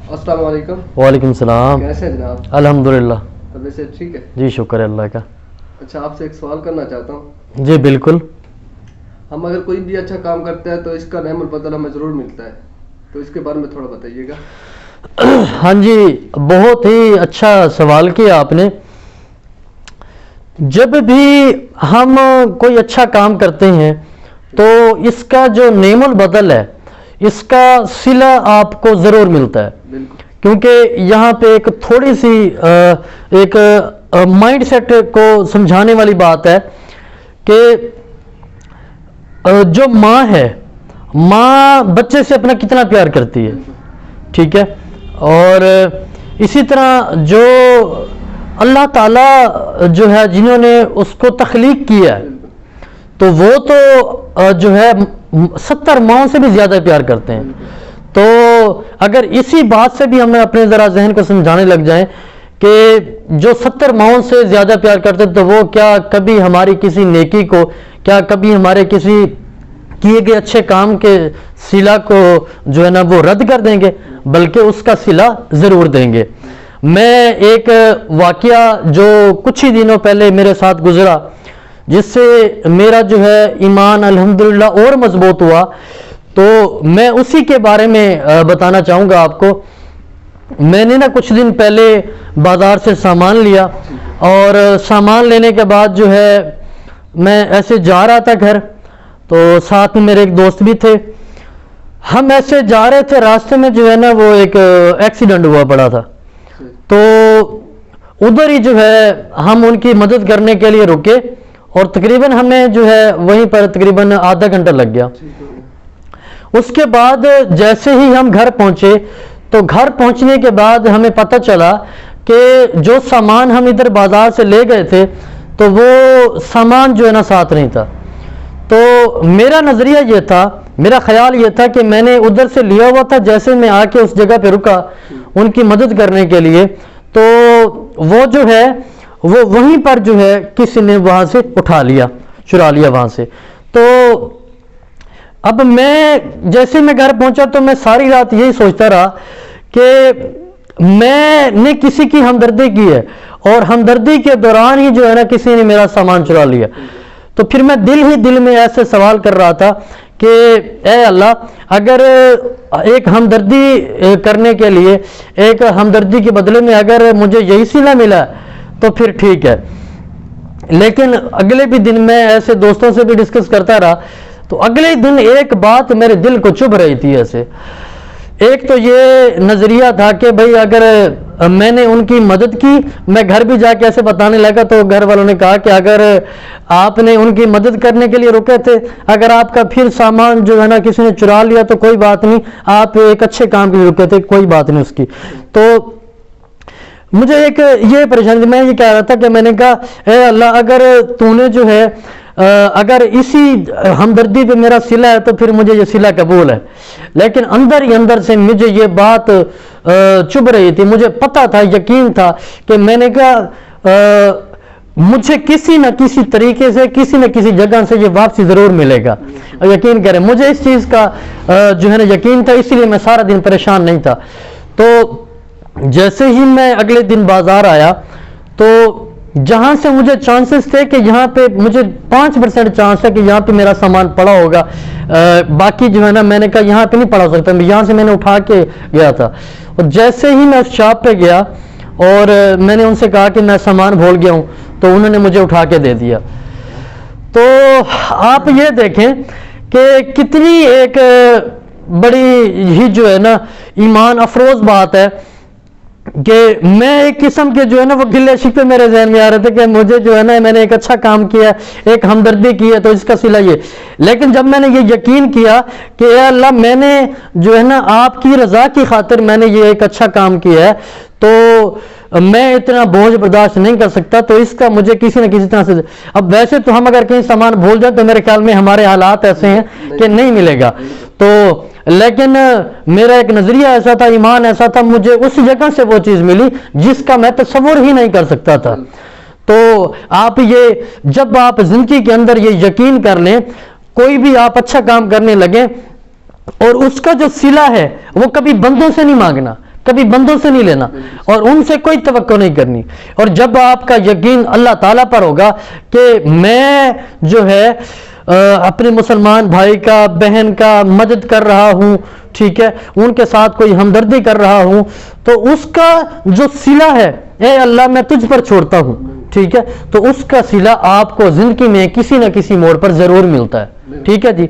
السلام علیکم. وعلیکم السلام. کیسے ہیں جناب؟ الحمدللہ. طبیعت سے ٹھیک ہے؟ جی شکر ہے اللہ کا. اچھا، آپ سے ایک سوال کرنا چاہتا ہوں. جی بالکل. ہم اگر کوئی بھی اچھا کام کرتے ہیں تو اس کا نعم البدل ہمیں ضرور ملتا ہے، تو اس کے بارے میں تھوڑا بتائیے گا. ہاں جی، بہت ہی اچھا سوال کیا آپ نے. جب بھی ہم کوئی اچھا کام کرتے ہیں تو اس کا جو نعم البدل ہے، اس کا صلہ آپ کو ضرور ملتا ہے. بالکل. کیونکہ یہاں پہ ایک تھوڑی سی ایک مائنڈ سیٹ کو سمجھانے والی بات ہے کہ جو ماں ہے، ماں بچے سے اپنا کتنا پیار کرتی ہے، ٹھیک ہے. اور اسی طرح جو اللہ تعالیٰ جو ہے جنہوں نے اس کو تخلیق کیا ہے، تو وہ تو جو ہے 70 ماؤں سے بھی زیادہ پیار کرتے ہیں. تو اگر اسی بات سے بھی ہمیں اپنے ذرا ذہن کو سمجھانے لگ جائیں کہ جو 70 ماؤں سے زیادہ پیار کرتے ہیں، تو وہ کیا کبھی ہماری کسی نیکی کو، کیا کبھی ہمارے کسی کیے گئے اچھے کام کے صلہ کو جو ہے نا وہ رد کر دیں گے؟ بلکہ اس کا صلہ ضرور دیں گے. میں ایک واقعہ جو کچھ ہی دنوں پہلے میرے ساتھ گزرا، جس سے میرا جو ہے ایمان الحمدللہ اور مضبوط ہوا، تو میں اسی کے بارے میں بتانا چاہوں گا آپ کو. میں نے نا کچھ دن پہلے بازار سے سامان لیا، اور سامان لینے کے بعد جو ہے میں ایسے جا رہا تھا گھر، تو ساتھ میں میرے ایک دوست بھی تھے. ہم ایسے جا رہے تھے، راستے میں جو ہے نا وہ ایک ایکسیڈنٹ ہوا پڑا تھا. تو ادھر ہی جو ہے ہم ان کی مدد کرنے کے لیے رکے، اور تقریباً ہمیں جو ہے وہیں پر تقریباً آدھا گھنٹہ لگ گیا. اس کے بعد جیسے ہی ہم گھر پہنچے، تو گھر پہنچنے کے بعد ہمیں پتہ چلا کہ جو سامان ہم ادھر بازار سے لے گئے تھے، تو وہ سامان جو ہے نا ساتھ نہیں تھا. تو میرا نظریہ یہ تھا، میرا خیال یہ تھا کہ میں نے ادھر سے لیا ہوا تھا. جیسے میں آ کے اس جگہ پہ رکا ان کی مدد کرنے کے لیے، تو وہ جو ہے وہ وہیں پر جو ہے کسی نے وہاں سے اٹھا لیا، چرا لیا وہاں سے. تو اب میں جیسے میں گھر پہنچا تو میں ساری رات یہی سوچتا رہا کہ میں نے کسی کی ہمدردی کی ہے، اور ہمدردی کے دوران ہی جو ہے نا کسی نے میرا سامان چرا لیا. تو پھر میں دل ہی دل میں ایسے سوال کر رہا تھا کہ اے اللہ، اگر ایک ہمدردی کرنے کے لیے، ایک ہمدردی کے بدلے میں اگر مجھے یہی صلہ ملا تو پھر ٹھیک ہے. لیکن اگلے بھی دن میں ایسے دوستوں سے بھی ڈسکس کرتا رہا، تو اگلے دن ایک بات میرے دل کو چبھ رہی تھی ایسے. ایک تو یہ نظریہ تھا کہ بھئی اگر میں نے ان کی مدد کی، میں گھر بھی جا کے ایسے بتانے لگا، تو گھر والوں نے کہا کہ اگر آپ نے ان کی مدد کرنے کے لیے رکے تھے، اگر آپ کا پھر سامان جو ہے نا کسی نے چرا لیا تو کوئی بات نہیں، آپ ایک اچھے کام کے لیے رکے تھے، کوئی بات نہیں اس کی. تو مجھے ایک یہ پریشانی، میں یہ کہہ رہا تھا کہ میں نے کہا اے اللہ، اگر تو نے جو ہے اگر اسی ہمدردی پہ میرا صلہ ہے تو پھر مجھے یہ صلہ قبول ہے. لیکن اندر ہی اندر سے مجھے یہ بات چبھ رہی تھی. مجھے پتہ تھا، یقین تھا کہ میں نے کہا مجھے کسی نہ کسی طریقے سے، کسی نہ کسی جگہ سے یہ واپسی ضرور ملے گا. یقین کریں، مجھے اس چیز کا جو ہے نا یقین تھا، اسی لیے میں سارا دن پریشان نہیں تھا. تو جیسے ہی میں اگلے دن بازار آیا، تو جہاں سے مجھے چانسز تھے کہ یہاں پہ مجھے 5% چانس ہے کہ یہاں پہ میرا سامان پڑا ہوگا، باقی جو ہے نا میں نے کہا یہاں پہ نہیں پڑا سکتا، یہاں سے میں نے اٹھا کے گیا تھا. اور جیسے ہی میں اس شاپ پہ گیا اور میں نے ان سے کہا کہ میں سامان بھول گیا ہوں، تو انہوں نے مجھے اٹھا کے دے دیا. تو آپ یہ دیکھیں کہ کتنی ایک بڑی ہی جو ہے نا ایمان افروز بات ہے کہ میں ایک قسم کے جو ہے نا وہ گلے شکوے میرے ذہن میں آ رہے تھے کہ مجھے جو ہے نا میں نے ایک اچھا کام کیا، ایک ہمدردی کی ہے، تو اس کا صلہ یہ. لیکن جب میں نے یہ یقین کیا کہ اے اللہ، میں نے جو ہے نا آپ کی رضا کی خاطر میں نے یہ ایک اچھا کام کیا ہے، تو میں اتنا بوجھ برداشت نہیں کر سکتا، تو اس کا مجھے کسی نہ کسی طرح سے. اب ویسے تو ہم اگر کہیں سامان بھول جائیں تو میرے خیال میں ہمارے حالات ایسے ہیں کہ نہیں ملے گا. تو لیکن میرا ایک نظریہ ایسا تھا، ایمان ایسا تھا، مجھے اس جگہ سے وہ چیز ملی جس کا میں تصور ہی نہیں کر سکتا تھا. تو آپ یہ جب آپ زندگی کے اندر یہ یقین کر لیں، کوئی بھی آپ اچھا کام کرنے لگیں، اور اس کا جو صلہ ہے وہ کبھی بندوں سے نہیں مانگنا، کبھی بندوں سے نہیں لینا اور ان سے کوئی توقع نہیں کرنی. اور جب آپ کا یقین اللہ تعالیٰ پر ہوگا کہ میں جو ہے اپنے مسلمان بھائی کا بہن کا مدد کر رہا ہوں, ٹھیک ہے, ان کے ساتھ کوئی ہمدردی کر رہا ہوں, تو اس کا جو صلہ ہے, اے اللہ میں تجھ پر چھوڑتا ہوں, ٹھیک ہے, تو اس کا صلہ آپ کو زندگی میں کسی نہ کسی موڑ پر ضرور ملتا ہے. ٹھیک ہے جی.